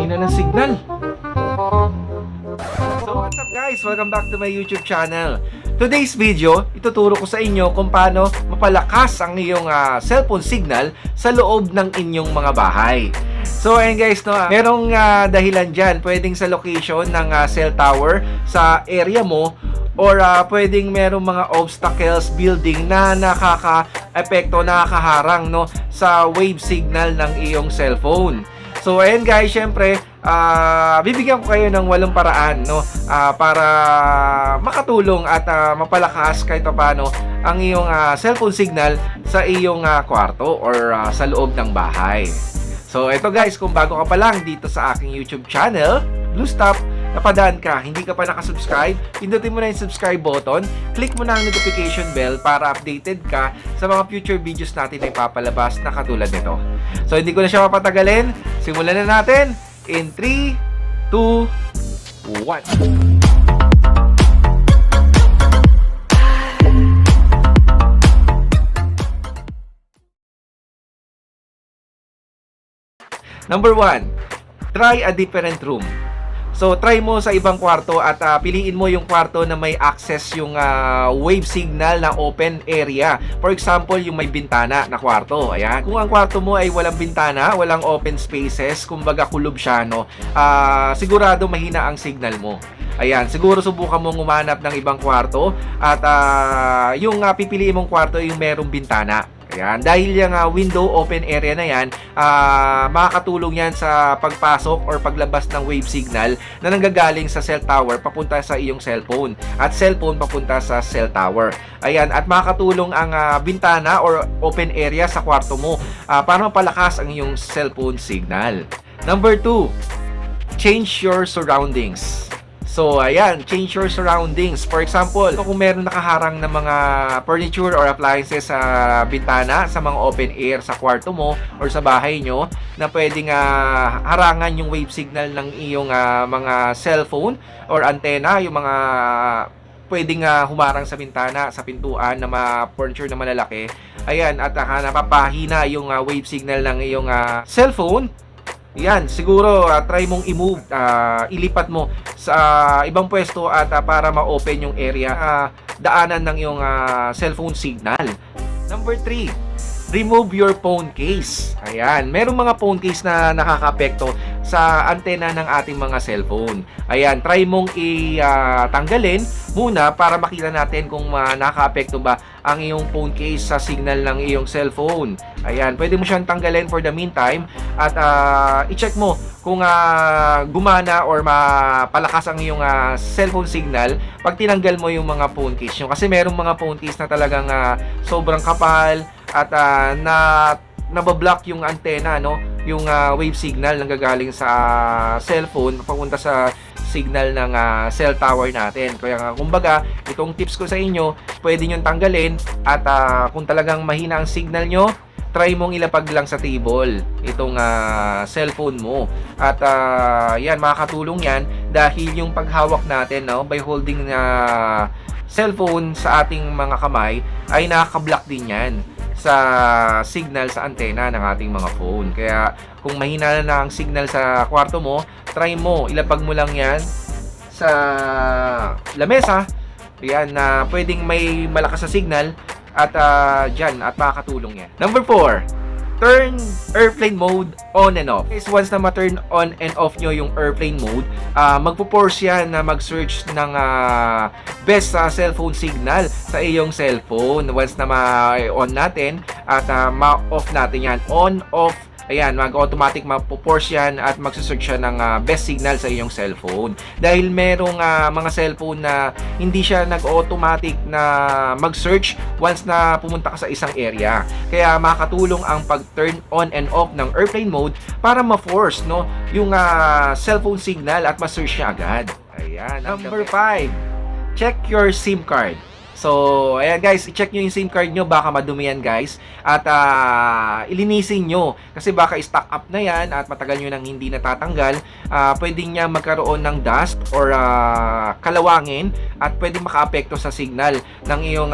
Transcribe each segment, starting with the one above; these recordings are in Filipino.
Hina ng signal. So what's up guys? Welcome back to my YouTube channel. Today's video, ituturo ko sa inyo kung paano mapalakas ang iyong cellphone signal sa loob ng inyong mga bahay. So ayun guys, no, merong dahilan dyan. Pwedeng sa location ng cell tower sa area mo, or pwedeng merong mga obstacles, building na nakaka-epekto, nakakaharang, no, sa wave signal ng iyong cellphone. So ayun guys, syempre bibigyan ko kayo ng 8 paraan, no, para makatulong at mapalakas kahit paano ang iyong cellphone signal sa iyong kwarto or sa loob ng bahay. So ito guys, kung bago ka pa lang dito sa aking YouTube channel, Bluestop, napadaan ka, hindi ka pa nakasubscribe, pindutin mo na yung subscribe button, click mo na ang notification bell para updated ka sa mga future videos natin na ipapalabas na katulad nito. So hindi ko na siya mapatagalin, simulan na natin in 3, 2, 1. Number 1, try a different room. So, try mo sa ibang kwarto at piliin mo yung kwarto na may access yung wave signal na open area. For example, yung may bintana na kwarto. Ayan. Kung ang kwarto mo ay walang bintana, walang open spaces, kumbaga kulob siya, no, sigurado mahina ang signal mo. Ayan, siguro subukan mong umanap ng ibang kwarto at yung pipiliin mong kwarto yung merong bintana. Ayan, dahil yung window open area na yan, makakatulong yan sa pagpasok or paglabas ng wave signal na nanggagaling sa cell tower papunta sa iyong cellphone at cellphone papunta sa cell tower. Ayan, at makakatulong ang bintana or open area sa kwarto mo para mapalakas ang iyong cellphone signal. Number 2, change your surroundings. So, ayan, change your surroundings. For example, kung meron nakaharang na mga furniture or appliances sa bintana, sa mga open air sa kwarto mo or sa bahay nyo, na pwedeng harangan yung wave signal ng iyong mga cellphone or antena, yung mga pwedeng humarang sa bintana, sa pintuan na mga furniture na malalaki. Ayan, at napapahina yung wave signal ng iyong cellphone. Yan, siguro try mong i-move, ilipat mo sa ibang pwesto at para ma-open yung area, daanan ng iyong cellphone signal. Number 3, remove your phone case. Ayan, merong mga phone case na nakakaapekto sa antena ng ating mga cellphone. Ayan, try mong tanggalin muna para makita natin kung nakakaapekto ba ang iyong phone case sa signal ng iyong cellphone. Ayan, pwede mo siyang tanggalin for the meantime at i-check mo kung gumana or mapalakas ang iyong cellphone signal pag tinanggal mo yung mga phone case nyo. Kasi merong mga phone case na talagang sobrang kapal at nabablock yung antena, no, yung wave signal nang gagaling sa cellphone papunta sa signal ng cell tower natin. Kaya kumbaga, itong tips ko sa inyo, pwede nyo tanggalin at kung talagang mahina ang signal nyo, try mong ilapag lang sa table itong cellphone mo. At yan, makakatulong yan dahil yung paghawak natin, no, by holding cellphone sa ating mga kamay ay nakaka-block din yan sa signal sa antena ng ating mga phone. Kaya kung mahina na ang signal sa kwarto mo, try mo, ilapag mo lang yan sa lamesa. Yan, na pwedeng may malakas na signal at dyan, at makakatulong yan. Number 4, turn airplane mode on and off. Guys, once na ma-turn on and off nyo yung airplane mode, magpo-force yan na mag-search ng best cellphone signal sa iyong cellphone. Once na ma-on natin at ma-off natin yan, on, off, ayan, mag-automatic mapo-force yan at magsasearch siya ng best signal sa iyong cellphone. Dahil merong mga cellphone na hindi siya nag-automatic na mag-search once na pumunta ka sa isang area. Kaya makakatulong ang pag-turn on and off ng airplane mode para ma-force, no, yung cellphone signal at ma-search niya agad. Ayan. Number 5, check your SIM card. So, ayan guys, i-check nyo yung SIM card nyo, baka madumi yan guys. At ilinisin nyo, kasi baka stock up na yan at matagal nyo nang hindi natatanggal. Pwede niya magkaroon ng dust or kalawangin at pwede makaapekto sa signal ng iyong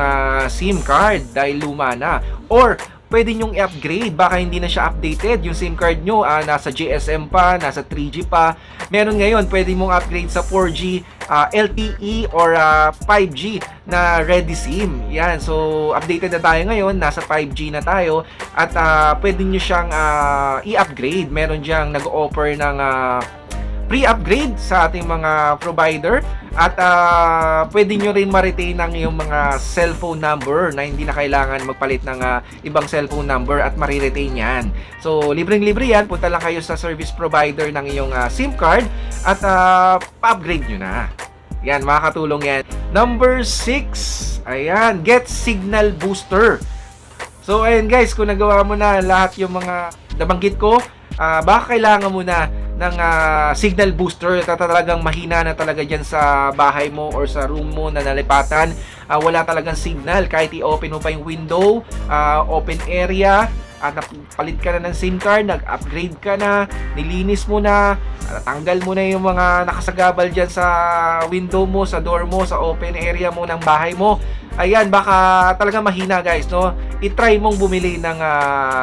SIM card dahil luma na. Or pwede nyong i-upgrade. Baka hindi na siya updated. Yung SIM card nyo, nasa GSM pa, nasa 3G pa. Meron ngayon, pwede mong upgrade sa 4G, LTE, or 5G na ready SIM. Yan. So, updated na tayo ngayon. Nasa 5G na tayo. At pwede nyo siyang i-upgrade. Meron diyang nag-offer ng pre-upgrade sa ating mga provider at pwede nyo rin ma-retain ang iyong mga cellphone number na hindi na kailangan magpalit ng ibang cellphone number at mariretain yan. So, libreng-libre yan. Punta lang kayo sa service provider ng iyong SIM card at pa-upgrade nyo na. Yan, makakatulong yan. Number 6, ayan, get signal booster. So, ayan guys, kung nagawa mo na lahat yung mga nabanggit ko, baka kailangan mo na ng signal booster. Talagang mahina na talaga dyan sa bahay mo or sa room mo na nalipatan. Wala talagang signal. Kahit i-open mo pa yung window, open area, palit ka na ng SIM card, nag-upgrade ka na, nilinis mo na, tanggal mo na yung mga nakasagabal dyan sa window mo, sa door mo, sa open area mo ng bahay mo. Ayan, baka talaga mahina guys, no? I-try mong bumili ng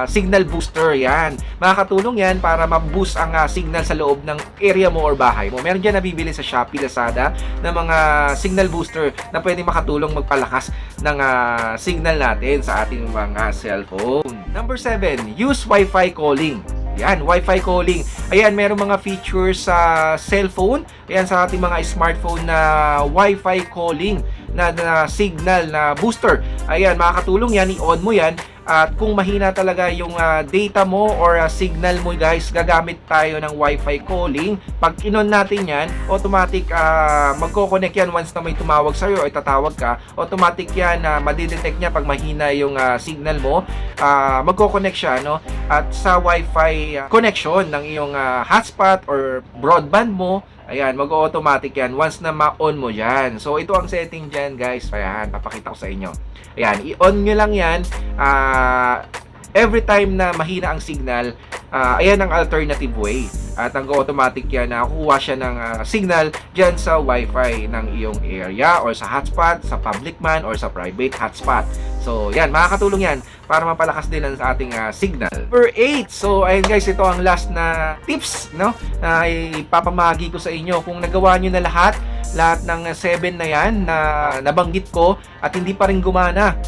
signal booster. Yan, makakatulong yan para ma-boost ang signal sa loob ng area mo or bahay mo. Meron dyan nabibili sa Shopee, Lazada na mga signal booster na pwede makatulong magpalakas ng signal natin sa ating mga cellphone. Number 7, use Wi-Fi calling. Yan, Wi-Fi calling. Ayan, meron mga features sa cellphone. Ayan, sa ating mga smartphone na Wi-Fi calling na signal na booster. Ayan, makakatulong yan. I-on mo yan. At kung mahina talaga yung data mo or signal mo guys, gagamit tayo ng Wi-Fi calling. Pag in-on natin yan, automatic magko-connect yan once na may tumawag sa'yo o tatawag ka. Automatic yan na madidetect niya pag mahina yung signal mo. Magko-connect siya, no? At sa Wi-Fi connection ng iyong hotspot or broadband mo, ayan, mag-automatic yan once na ma-on mo yan. So, ito ang setting dyan, guys. Ayan, papakita ko sa inyo. Ayan, i-on nyo lang yan. Every time na mahina ang signal, ayan ang alternative way. At nag-automatic yan na kukuha siya ng signal dyan sa Wi-Fi ng iyong area or sa hotspot, sa public man or sa private hotspot. So, yan, makakatulong yan para mapalakas din ang ating signal. Number 8. So, ayun guys, ito ang last na tips, no? Na ipapamahagi ko sa inyo. Kung nagawa nyo na lahat ng 7 na yan na nabanggit ko at hindi pa rin gumana.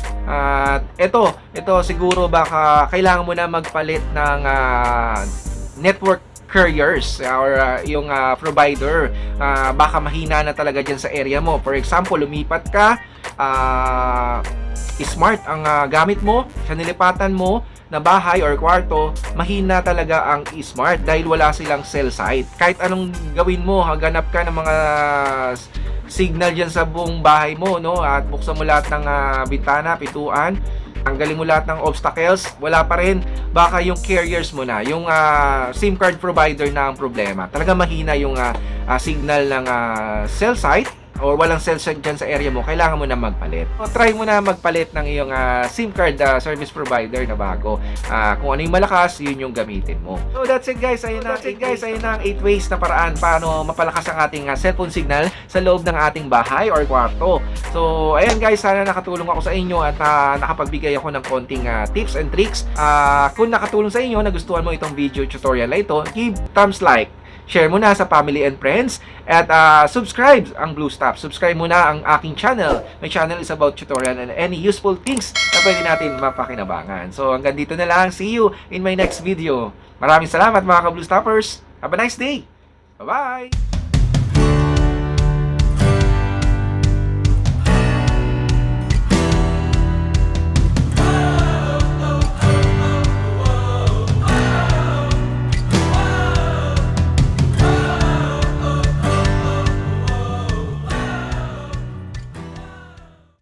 Ito siguro baka kailangan mo na magpalit ng network carriers or yung provider. Baka mahina na talaga dyan sa area mo. For example, lumipat ka, smart ang gamit mo sa nilipatan mo na bahay or kwarto, mahina talaga ang smart dahil wala silang cell site. Kahit anong gawin mo, haganap ka ng mga signal dyan sa buong bahay mo, no? At buksan mo lahat ng bintana, pintuan, tanggalin mo lahat ng obstacles, wala pa rin. Baka yung carriers mo na, yung SIM card provider na ang problema. Talaga mahina yung signal ng cell site or walang cell site dyan sa area mo, kailangan mo na magpalit. So, try mo na magpalit ng iyong SIM card service provider na bago. Kung ano yung malakas, yun yung gamitin mo. So that's it guys. Ayun na ang 8 ways na paraan paano mapalakas ang ating cellphone signal sa loob ng ating bahay or kwarto. So ayan guys, sana nakatulong ako sa inyo at nakapagbigay ako ng konting tips and tricks. Kung nakatulong sa inyo, nagustuhan mo itong video tutorial na ito, give thumbs like. Share mo na sa family and friends at subscribe ang Blue Stop. Subscribe mo na ang aking channel. My channel is about tutorial and any useful things na pwede natin mapakinabangan. So hanggang dito na lang. See you in my next video. Maraming salamat mga ka-Blue Stoppers. Have a nice day. Bye-bye!